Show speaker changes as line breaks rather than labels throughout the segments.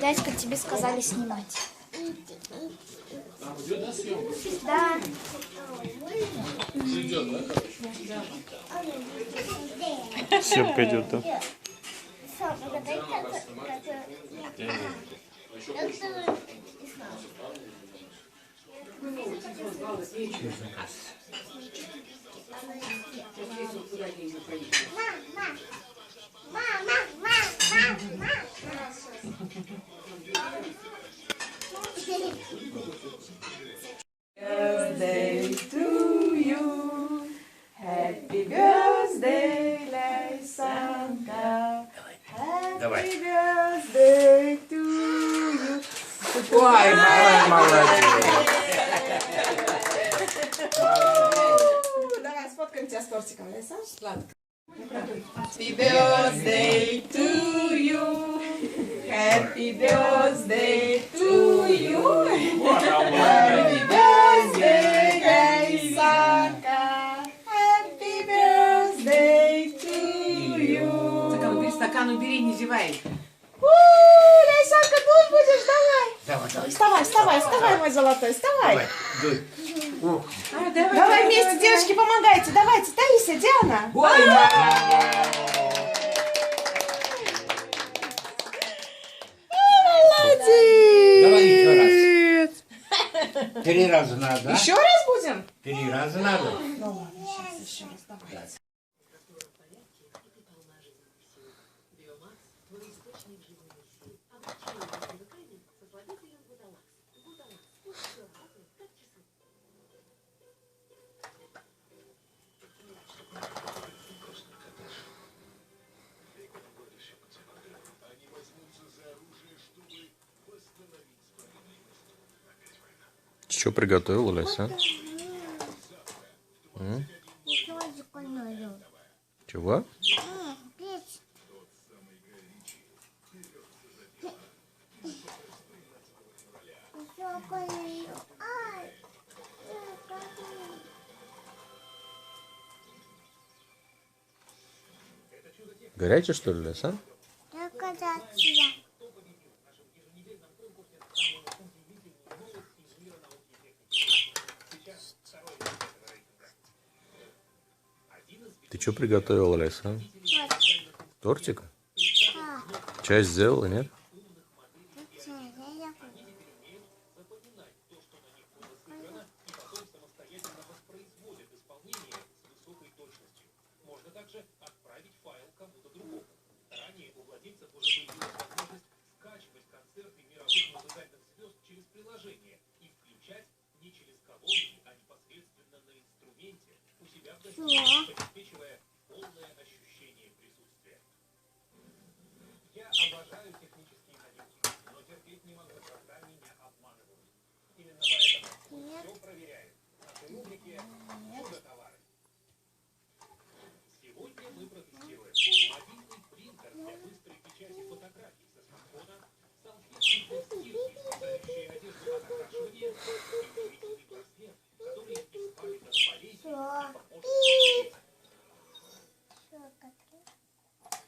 Дядька, тебе сказали снимать. Да.
Съемка идет, да?
Birthday to you. Happy birthday, Ляйсанка. Happy birthday to you.
Ой, молодец.
Давай сфоткаем тебя с тортиком, Ляйсан. Happy birthday to you. Happy birthday to you. Happy birthday, Ляйсанка. Happy birthday to you.
Стакан убери, не зевай.
Ляйсанка, дуть будешь? Давай.
Давай.
Вставай, мой золотой, вставай.
Давай, дуй. Ух.
Давай вместе, девочки, помогайте. Давайте, Таисия, Диана.
Ой,
Молодец.
Давай еще раз. 3 раза надо, да?
Еще раз будем?
3 раза надо.
Ну ладно, сейчас еще раз, давай.
Что приготовила, Ляйсан? Чего? Горячий, что ли, Ляйсан? Ты что приготовила, Ляйсан? Тортик? Чай сделала, нет?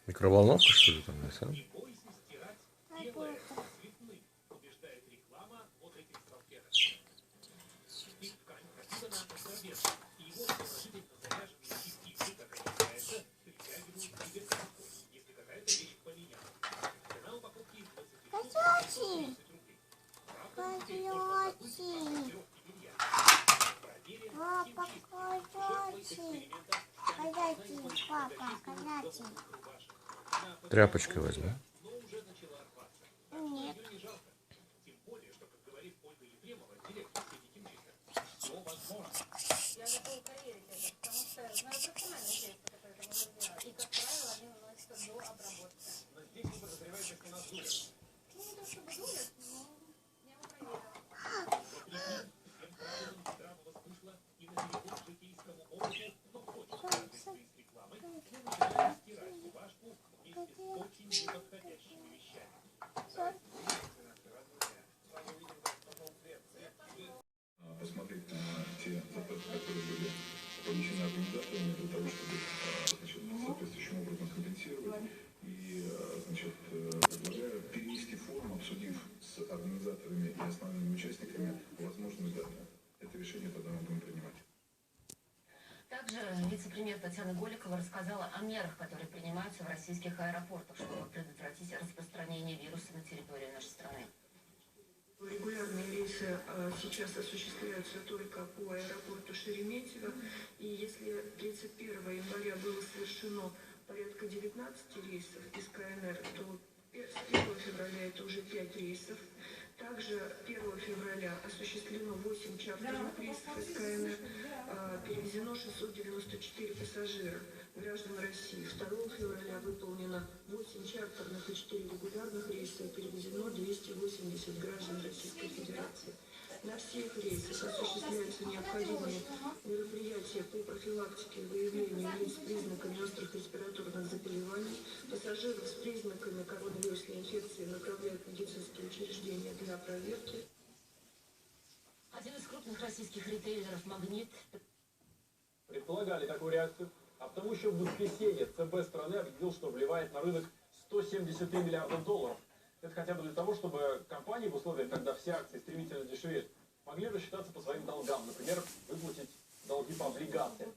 Микроволновка, что ли, там, Ляйсан? Тряпочкой возьми.
Нет.
Посмотреть на те запросы, которые были получены организаторами для того, чтобы, значит, соответствующим образом компенсировать и, значит,
вице-премьер Татьяна Голикова рассказала о мерах, которые принимаются в российских аэропортах, чтобы предотвратить распространение вируса на территории нашей страны.
Регулярные рейсы сейчас осуществляются только по аэропорту Шереметьево. И если 31 января было совершено порядка 19 рейсов из КНР, то с 1 февраля это уже 5 рейсов. Также 1 февраля осуществлено 8 чартерных рейсов из КНР, перевезено 694 пассажира, граждан России. 2 февраля выполнено 8 чартерных и 4 регулярных рейса, перевезено 280 граждан Российской Федерации. На всех рейсах осуществляются необходимые мероприятия по профилактике и выявлению лиц с признаками острых респираторных заболеваний. Пассажиров с признаками коронавирусной инфекции направляют в медицинские учреждения для проверки.
Один из крупных российских ритейлеров «Магнит»
предполагали такую реакцию, а потому еще в воскресенье ЦБ страны объявил, что вливает на рынок 173 миллиарда долларов. Это хотя бы для того, чтобы компании в условиях, когда все акции стремительно дешевеют, могли рассчитаться по своим долгам. Например, выплатить долги по облигациям.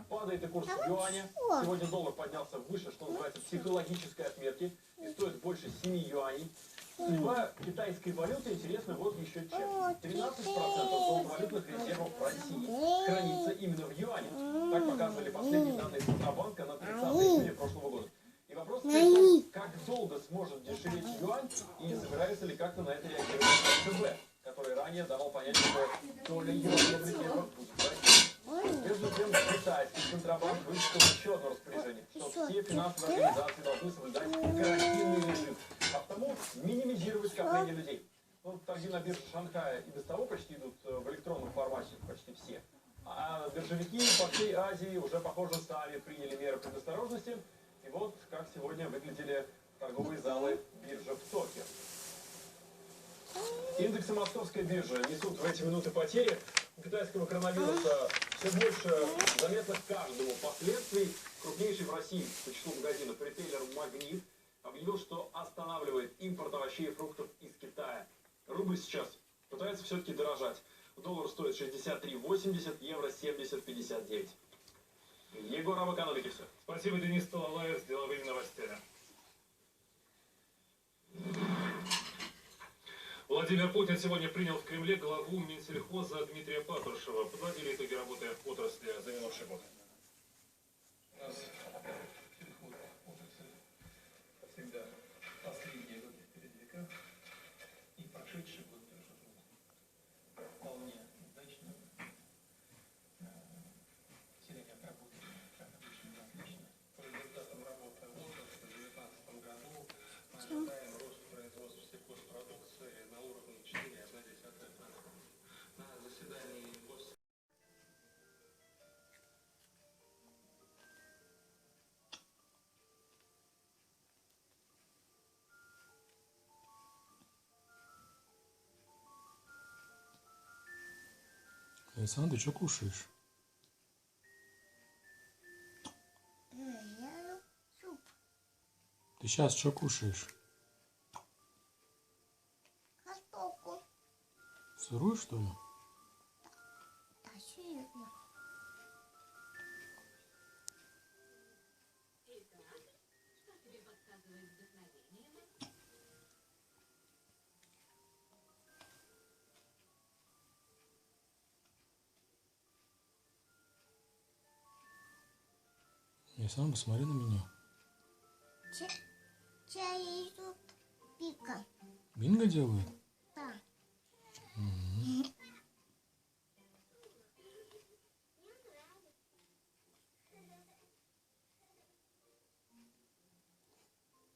Падает и курс юаня. Сегодня доллар поднялся выше, что называется, психологической отметки, и стоит больше 7 юаней. Судьба китайской валюты интересна вот еще чем. 13% золотовалютных резервов в России хранится именно в юане. Так показывали последние данные Центробанка на 30 июня прошлого года. И вопрос в том, как долго сможет дешеветь юань, и собирается ли как-то на это реагировать ЦБ, который ранее давал понять, что доля юаня в резервах будет расти. Между тем, китайский Центробанк выпустил еще одно распоряжение, что все финансовые организации должны соблюдать карантинный режим, а потому минимизировать скопление людей. Ну, торги на бирже Шанхая и без того почти идут в электронном формате, почти все. А биржевики по всей Азии уже, похоже, сами приняли меры предосторожности. И вот как сегодня выглядели торговые залы биржи в Токио. Индексы московской биржи несут в эти минуты потери. У китайского коронавируса все больше заметных каждому последствий. Крупнейший в России по числу магазинов ритейлер «Магнит» объявил, что останавливает импорт овощей и фруктов из Китая. Рубль сейчас пытается все-таки дорожать. Доллар стоит 63,80, евро 70,59. Егор, об экономике все.
Спасибо, Денис Талалаев, с деловыми новостями. Владимир Путин сегодня принял в Кремле главу Минсельхоза Дмитрия Патрушева. Подводили итоги работы отрасли за минувший год.
У нас отрасль всегда последние годы передвигал, и прошедший год тоже был вполне удачным. Все они отработали, как обычно, отлично. По результатам работы отрасли в 2019 году мы ожидаем рост производства сельхозпродукции на уровне 4,1%. На заседании
Александр, ты что кушаешь?
Я суп.
Ты сейчас что кушаешь?
Картошку.
Сырую, что ли?
Да, серьезно.
Александр, посмотри на меня.
Чай и суп. Пика.
Бинго делает?
Да.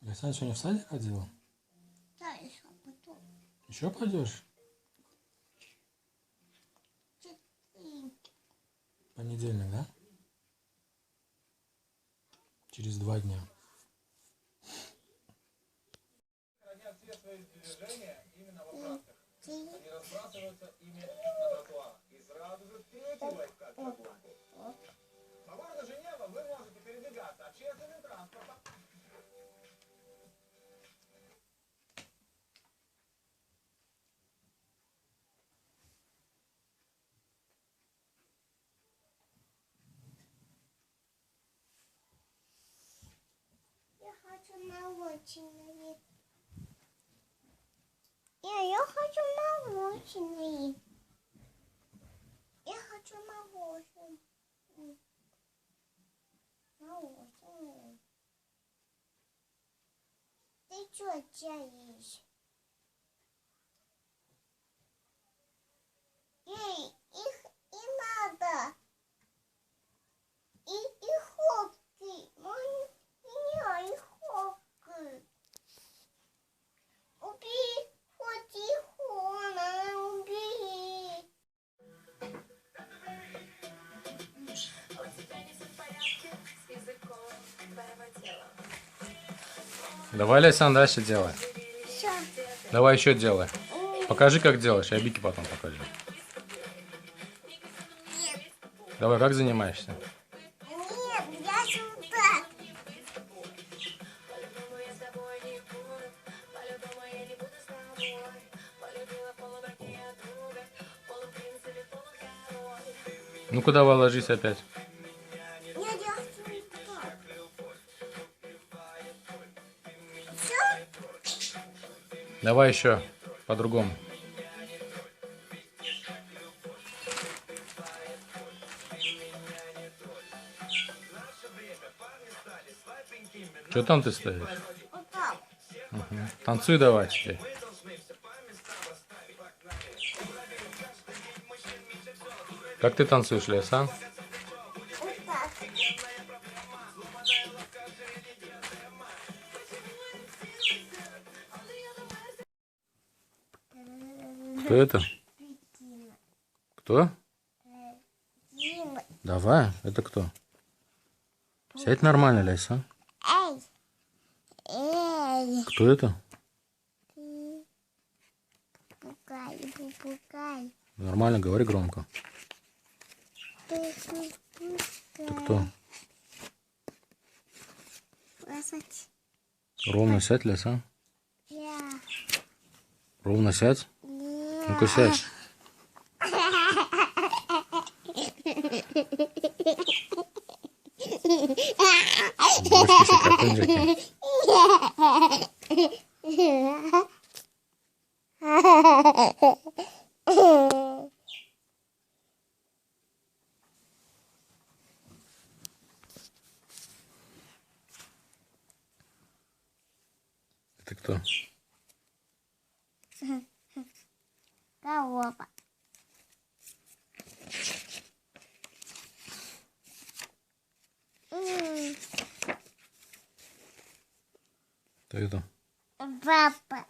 Александр сегодня в садик ходила?
Да, еще потом.
Еще пойдешь? Понедельник, да? Через 2 дня.
Хранят все свои сбережения именно во франках. Они разбрасываются ими на тротуарах. И сразу же третий лайфхак прогулки. По городу Женева вы можете передвигаться общественным транспортом.
хочу молочное. Я хочу молочное. Я хочу молочное. Молочное. Ты что тянешь? Эй, их и надо. И хоккей. Меня и хоккей. Убей, хоть и хона, убей.
Давай, Ляйсан, дальше делай.
Все.
Давай еще делай. Покажи, как делаешь. Я Бике потом покажу.
Нет,
Давай, как занимаешься?
нет, я сюда.
Ну-ка, давай, ложись опять.
Нет, я хочу так. Все?
Давай еще по-другому. Что там ты стоишь?
Вот так.
Танцуй давай теперь. Как ты танцуешь, Ляйсан?
Вот так.
Кто это? Кто?
Дима.
Давай, это кто? Сядь нормально, Ляйсан.
Эй. Эй.
Кто это?
Ты. Попугай, попугай.
Нормально, говори громко.
Ты попугай.
Ты кто?
Красавчик.
Ровно сядь, Ляйсан.
Я.
Ровно сядь.
Я.
Ну-ка сядь. Бочки шикарные. Это кто?
Корова.
Кто это?
Папа.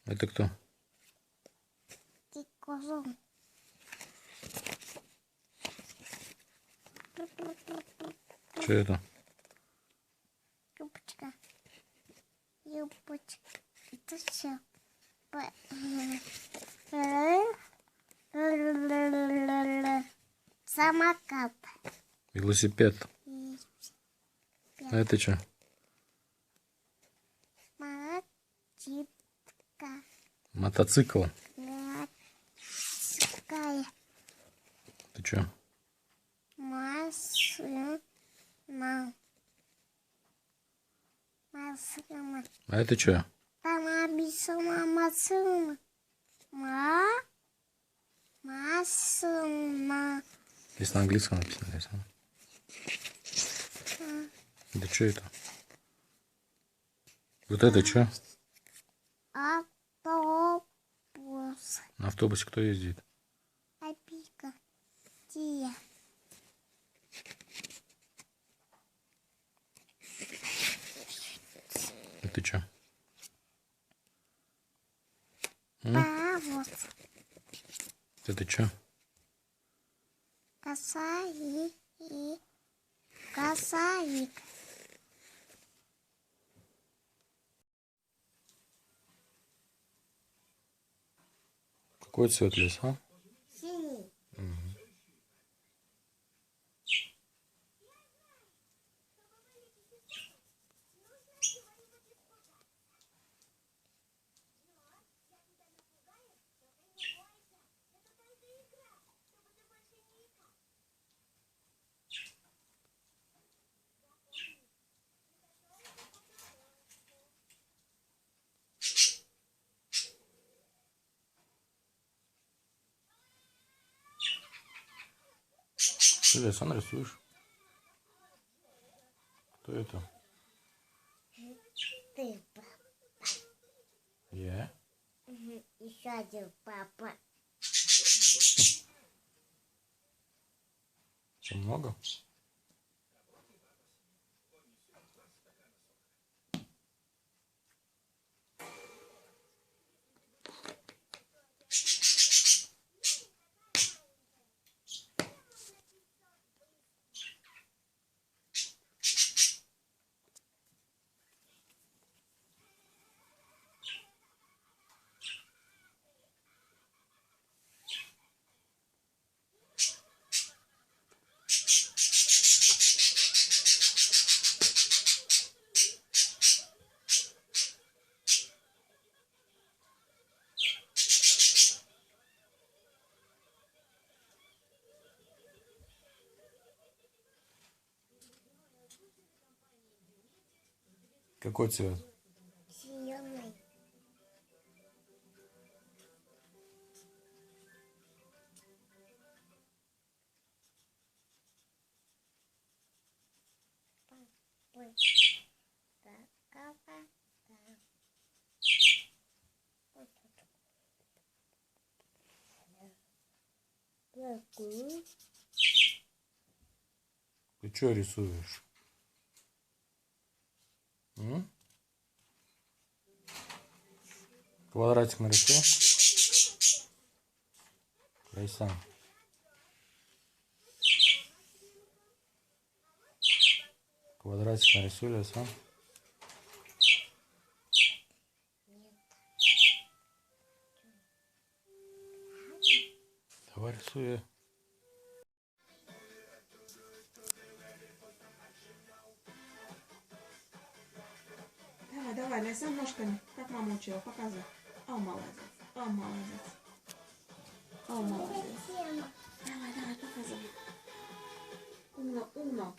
Это кто?
Ты козел.
Что это?
Юбочка. Юбочка. Это все. Самокат.
Велосипед. А это что?
Молодчика.
Мотоцикл.
Молодчика.
Ты что?
Машина. Машина.
А это что?
Там написано машина. Машина.
Здесь на английском написано, Ляйсан. Да что это? Вот это что?
Автобус.
На автобусе кто ездит?
Опика. Тия.
Это что?
Паровоз.
Это что?
Косарик.
Какой цвет, Ляйсан?
Синий.
Ты Лясан рисуешь? Кто это?
Ты,
Я?
еще один папа.
Что, много? Какой цвет?
Зеленый. Ой. Так. Вот тут. Какую?
Ты что рисуешь? М? Квадратик нарисуй. Лясан. Квадратик нарисуй, Лясан. Давай рисуй.
Давай, Лясан ножками. Как мама учила, показывай. О, молодец. О, молодец. О, молодец. Давай, показывай. Умно.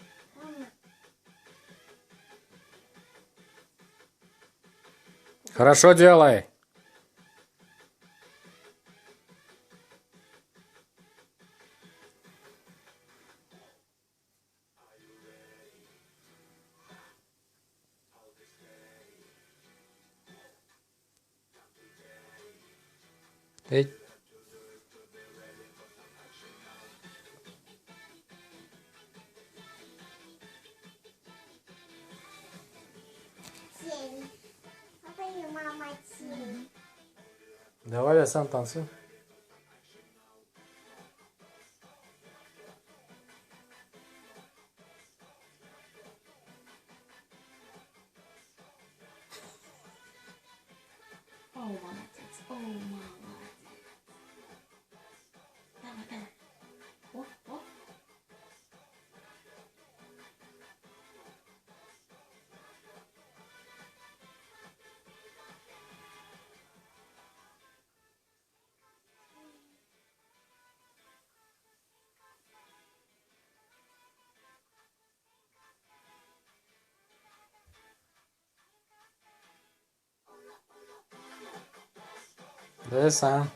Хорошо делай. Эй.
Тень. Папа и мама тень.
Давай, Лясан, танцуй.
О, молодец. Давай. О.
Лясан.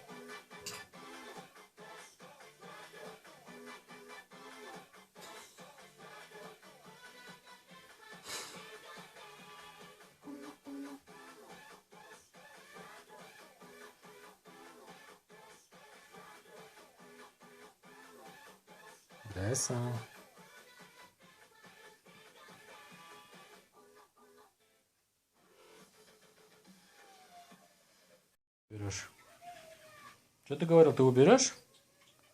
Лясан. Берешь. Что ты говорил? Ты уберешь?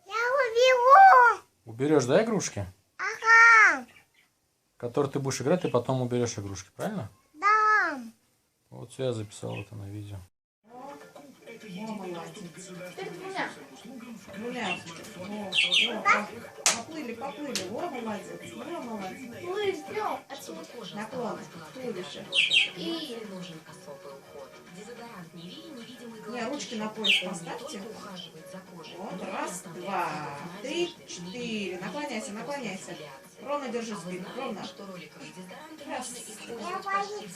Я уберу.
Уберешь, да, игрушки?
Ага.
Которые ты будешь играть, ты потом уберешь игрушки, правильно?
Да.
Вот все, я записал это на видео.
О, молодец. Теперь двумя. Поплыли. О, молодец. Наклон. Туловище. И...
Нужен особый уход. Дезодорант невидимый
Не, ручки на пояс поставьте. Вот, раз, два, три, четыре. Наклоняйся. Ровно держи спину, ровно. Раз.
Я боюсь,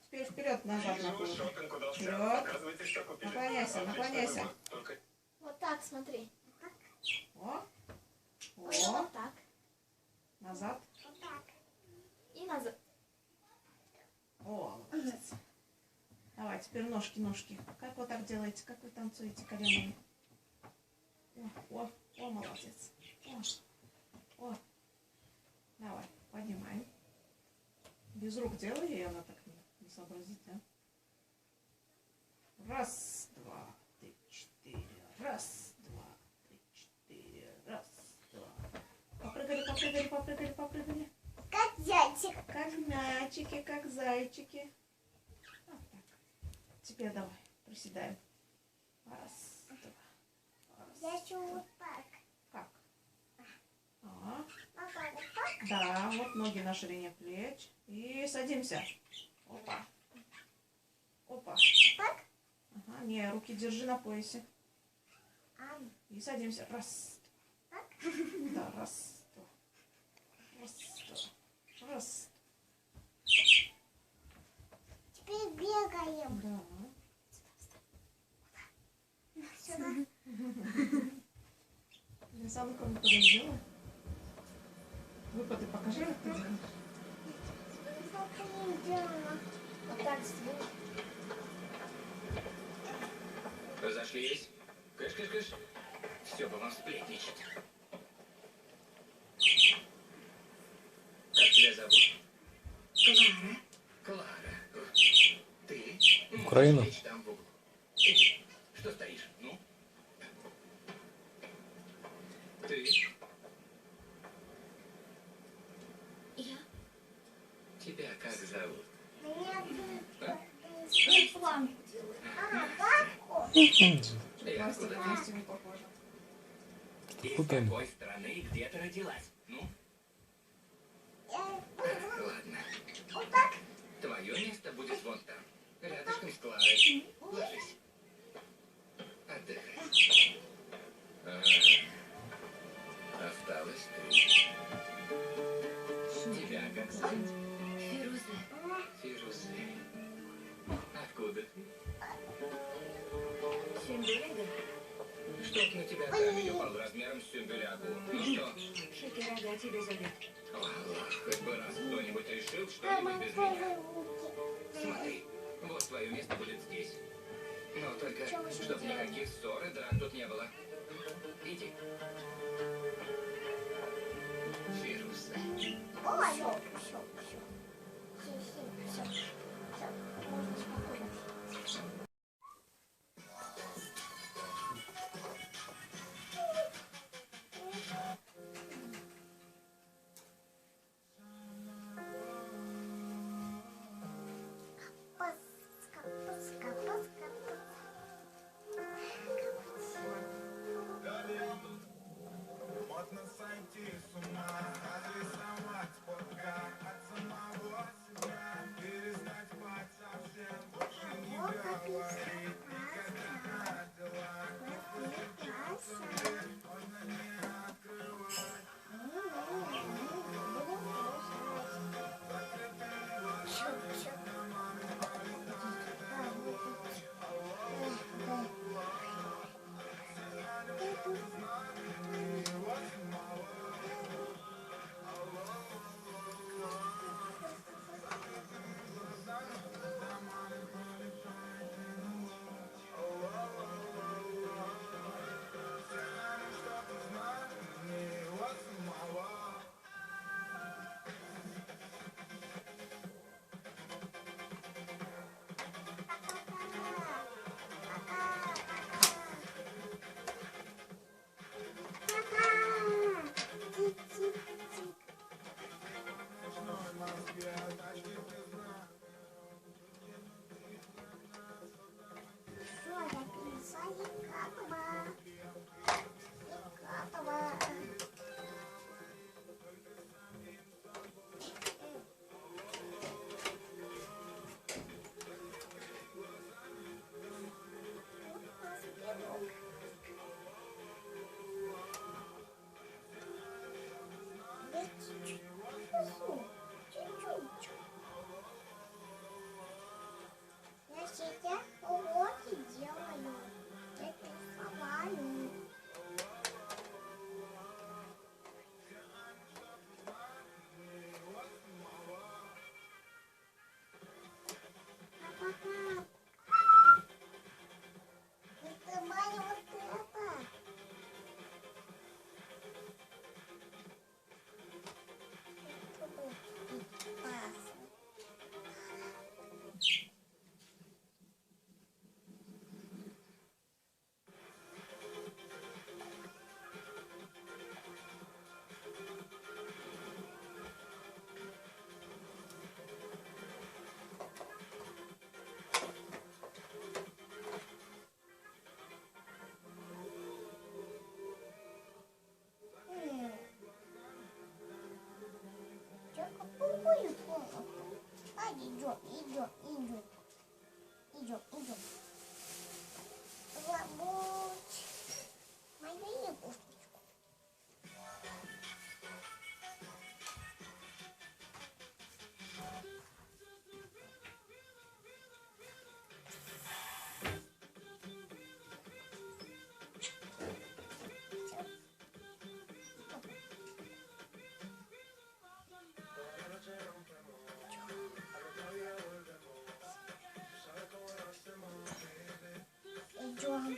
Теперь вперед, назад наклон. Вперед. Наклоняйся.
Вот так, смотри.
О,
Ой,
о,
вот так.
назад.
Вот так.
И назад.
О, молодец. Давай, теперь ножки, ножки. Как вы так делаете? Как вы танцуете коленами? О, молодец. О. Давай, поднимаем. Без рук делай, и она так не сообразит, да? Раз, два, три, четыре. Раз, два, три, четыре. Раз, два. Попрыгали, попрыгали, попрыгали, попрыгали.
Как зайчик.
Как мячики, как зайчики. Вот так. Теперь давай, приседаем. Раз, два. Раз,
Я хочу вот так.
как?
Папа, вот так.
Да, вот ноги на ширине плеч. И садимся. Опа. Опа.
Так?
Ага, не, руки держи на поясе.
А,
И садимся. Раз.
так?
Да, раз, два. Раз, два. Раз.
Теперь бегаем.
Да.
Сюда.
Я сам кому-то сделаю. Выпады покажи, как ты делаешь.
Сколько не делала.
Вот так сделай.
Разошлись. Кыш-кыш-кыш. Все бы вам сплетничать. Как тебя зовут?
Клара.
Клара. Ты?
Украина.
Сидишь там в углу. Иди. Что стоишь? Ну? Ты?
Я?
Тебя как зовут?
Меня
А?
План.
папку.
И
Пластик
откуда
вместе не похоже.
ты? Из
Куда?
какой страны и где ты родилась? Ну? Ладно.
Вот так.
Твое место будет вон там. Рядышком с Кларой. Ложись. Отдыхай. Осталось ты. Тебя как зовут?
Фируза.
Фирузе. Откуда?
Сюмберега.
Что-то на тебя камень упал размером с сюмбелягу. Ну что?
Шекерага тебя зовет.
О, Аллах, хоть бы раз кто-нибудь решил
Мама,
что-нибудь без меня.
тоже руки.
Смотри, вот твое место будет здесь. Но только, чтобы никаких ссор и драк тут не было. Иди. Фирузе.
Ой, все. Все. Можно спокойно. Какую форму? Ладно, идем, идем, идем. Идем, идем. Забудь мою игрушечку. Идем.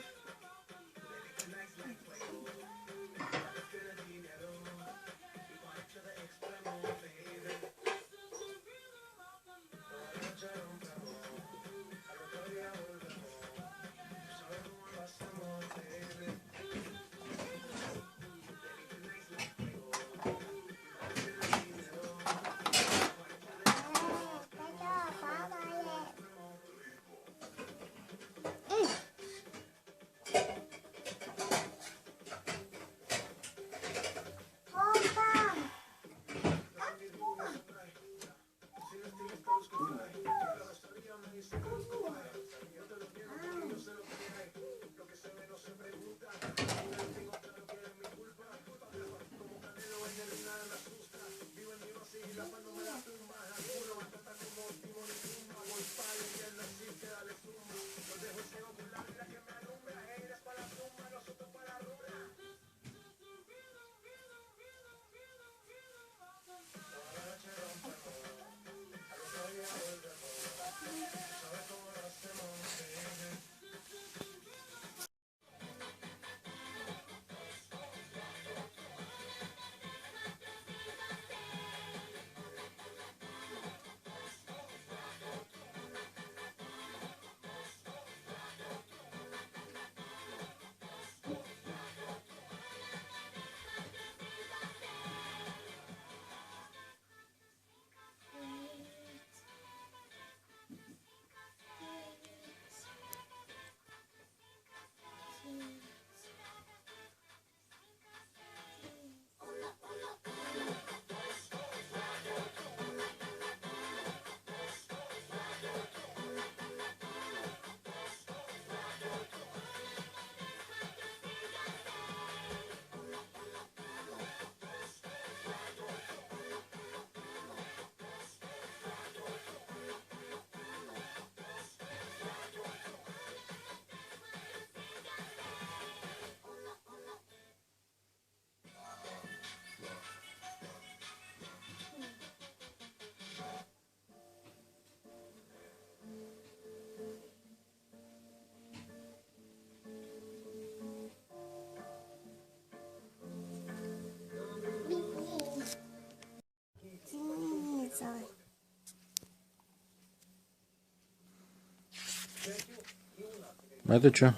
Это что?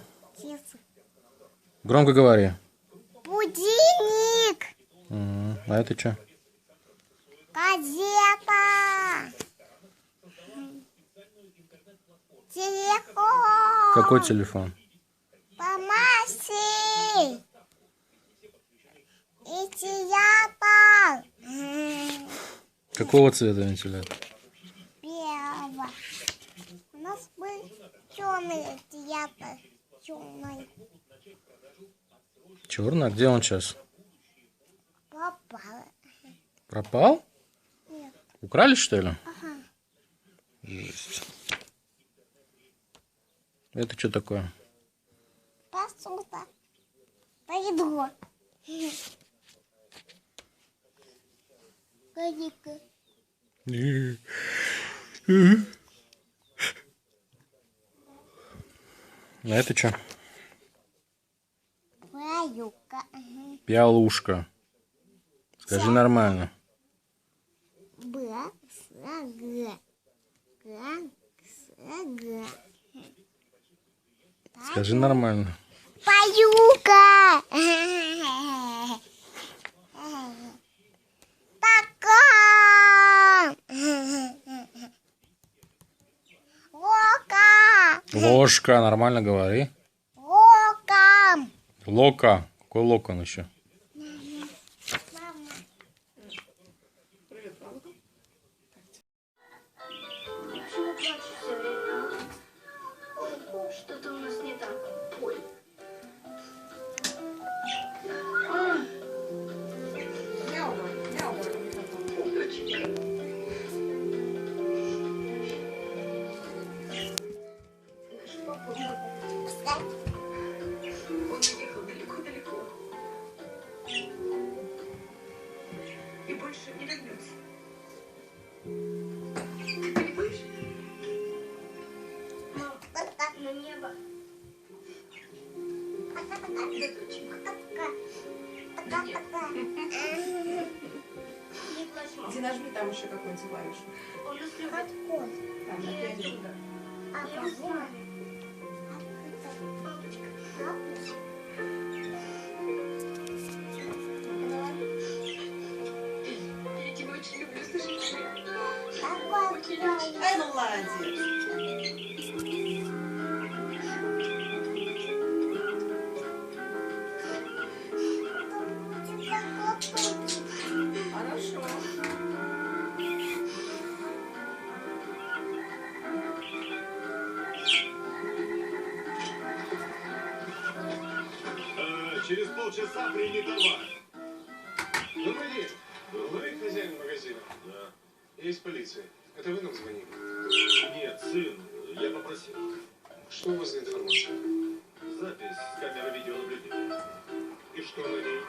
Громко говори.
Будильник.
А это что?
Газета. Телефон.
Какой телефон?
Помаши. Вентилятор.
Какого цвета вентилятор?
Белого. У нас был черный вентилятор. Черный.
Черный? А где он сейчас?
Попал.
Пропал?
Нет.
Украли, что ли?
Ага.
Жесть. Это что такое?
Посуда. Ведро. Гадика.
А это что?
Паюка.
Пиалушка. Скажи нормально.
Б, С, Г. Г, С, Г.
Скажи нормально.
Паюка. Стакан. Лока.
Ложка. Нормально говори.
Лока.
Лока. Какой локон еще?
Иди нажми там еще какую-нибудь клавишу. Там на 5 сюда. Ай, молодец. Хорошо.
Через полчаса примет товар. Добрый день. Вы хозяин магазина? Да. Есть полиция. Это вы нам звонили? Нет, сын. Я попросил. Что у вас за информация? Запись с камеры видеонаблюдения. И что на ней?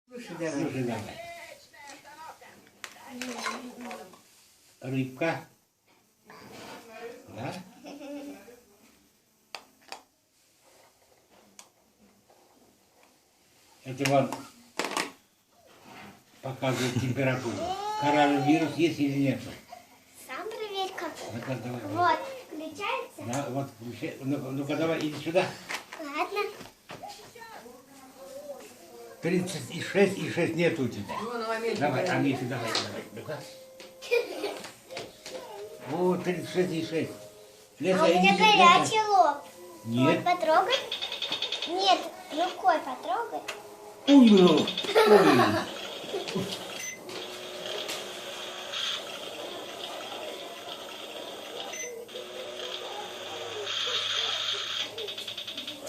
Слушай, давай. Рыбка. Да? Это вам показывает температуру. Коронавирус есть или нет?
Сам проверь, как.
Ну-ка, давай.
Вот, включается?
Да, вот, включай. Ну-ка, давай, иди сюда.
Ладно.
36,6 нет у тебя. Давай, Амелька, давай. Ну-ка. О, 36,6. Леса,
А у
иди
меня
сюда.
горячий лоб.
Нет.
Вот потрогай. Нет, рукой потрогай.
Ой.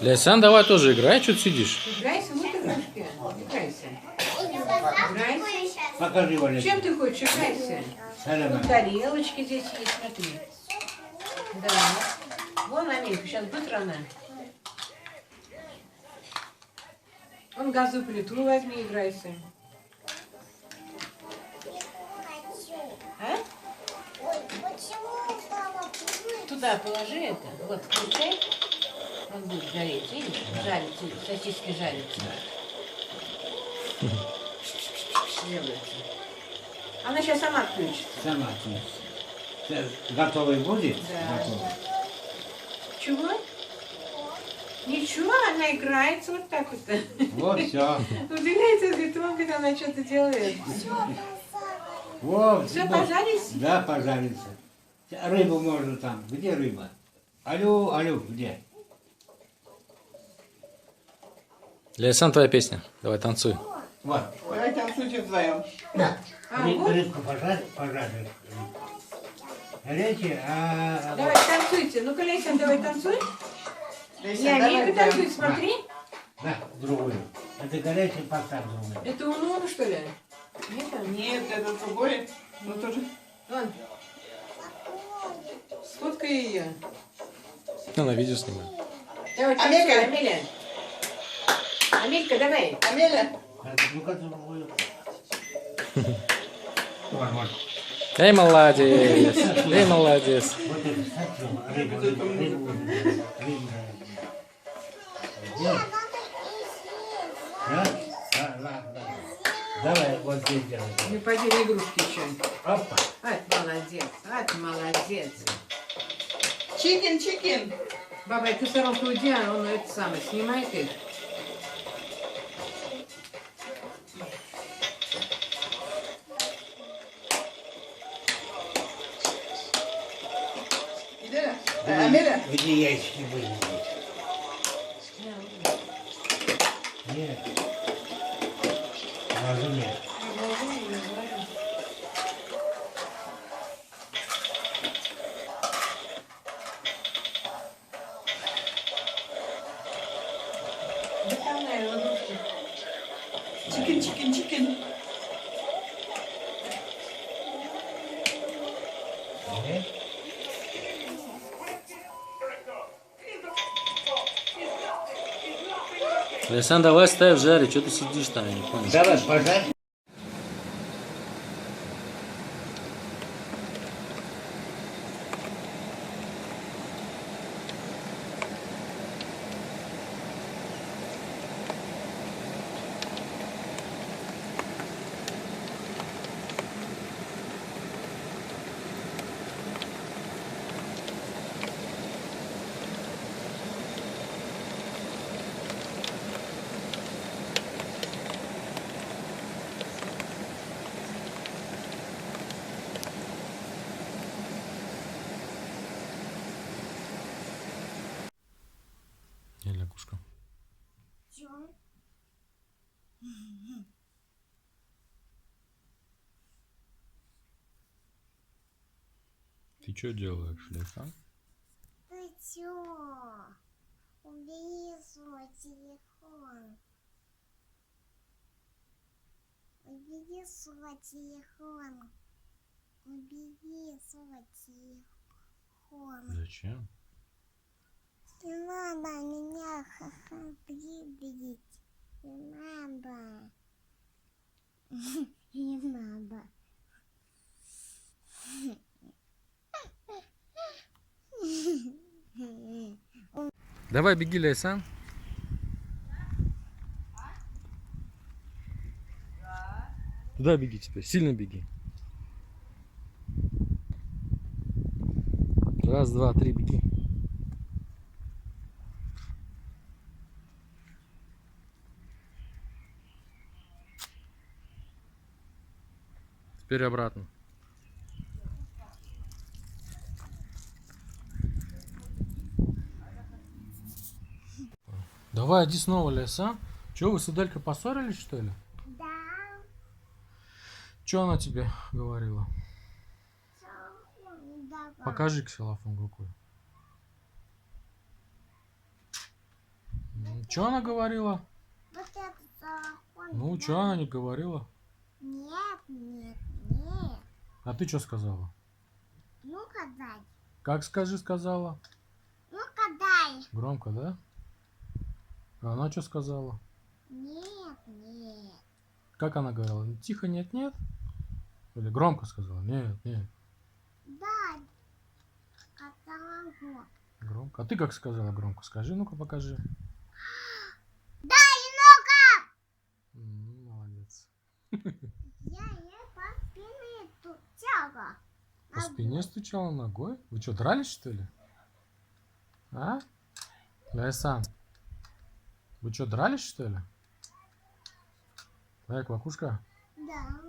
Ляйсан, давай тоже играй, что ты сидишь?
Играйся, вот игрушки. Играйся.
Покажи, Валя.
Чем ты хочешь? Играйся.
Саляна.
Вот тарелочки здесь есть, смотри. Да. Вон, Амелька, сейчас быстро она. Вон газовую плиту возьми, играйся. А? Туда положи это. Вот, включай. Он будет гореть, видишь? Жарится, сосиски жарятся. Делается. Она сейчас сама включится.
Сама отключится. Готовый будет?
Да.
Готовый.
Чего? Ничего, она играется вот так вот.
Вот, все.
Уделяется, говорит, он говорит, она что-то делает.
Вот.
Все,
вот.
пожарился?
Да, пожарился. Рыбу можно там. Где рыба? Алло, где?
Ляйсан, твоя песня. Давай, танцуй.
Вот.
Давай танцуйте вдвоем.
Да.
Вот.
Рыбку пожарили. Горячая,
Давай, танцуйте. Ну-ка, Леся, давай танцуй. Не, Амелька, танцуй, смотри.
Да, другую. Это горячий, поставь другую.
Это у что ли? Нет, это другой. Ну тоже. Вон. Сфоткай ее.
Она видео снимает.
Давай, танцуй, Амеля. Амелька, давай. Амеля.
Ну-ка, другую. Вот.
Эй, молодец. Эй, молодец.
Вот это, кстати, рыбу. Да? Ладно. Давай, вот здесь делай.
Не пойди на игрушки еще.
Опа.
Ай, молодец. Чикен. Баба, ты в сторонку уйди, а он это самое, снимает их. Амеля?
Где яички были? Нет. Ложу нет.
Чикен.
Ляйсан, давай ставь жарить. Что ты сидишь там, я не понял.
Давай, пожарь.
что делаешь, Ляйсан?
Ты чё? Убери свой телефон. Убери свой телефон. Убери свой телефон.
Зачем?
Не надо меня приблизить. Не надо. Не надо.
Давай беги, Ляйсан. Туда беги теперь, сильно беги. Раз, два, три, беги. Теперь обратно. Давай, иди снова, Ляйсан. Че, вы с Аделькой поссорились, что ли?
Да.
Че она тебе говорила?
Давай.
Покажи ксилофон рукой. Че она говорила?
Вот это телефон.
Ну,
да.
че она не говорила?
Нет, нет, нет.
А ты что сказала?
Ну-ка дай.
Как скажи, сказала?
Ну-ка дай.
Громко, да? А она что сказала?
Нет, нет.
Как она говорила? Тихо, нет, нет? Или громко сказала? Нет, нет.
Дай. Как-то могу.
Громко. А ты как сказала громко? Скажи, ну-ка покажи.
Дай, ну-ка.
Молодец.
Я по спине стучала.
По спине стучала ногой? Вы что, дрались, что ли? А? Ляйсан, вы что, дрались, что ли? Эй, квакушка.
Да.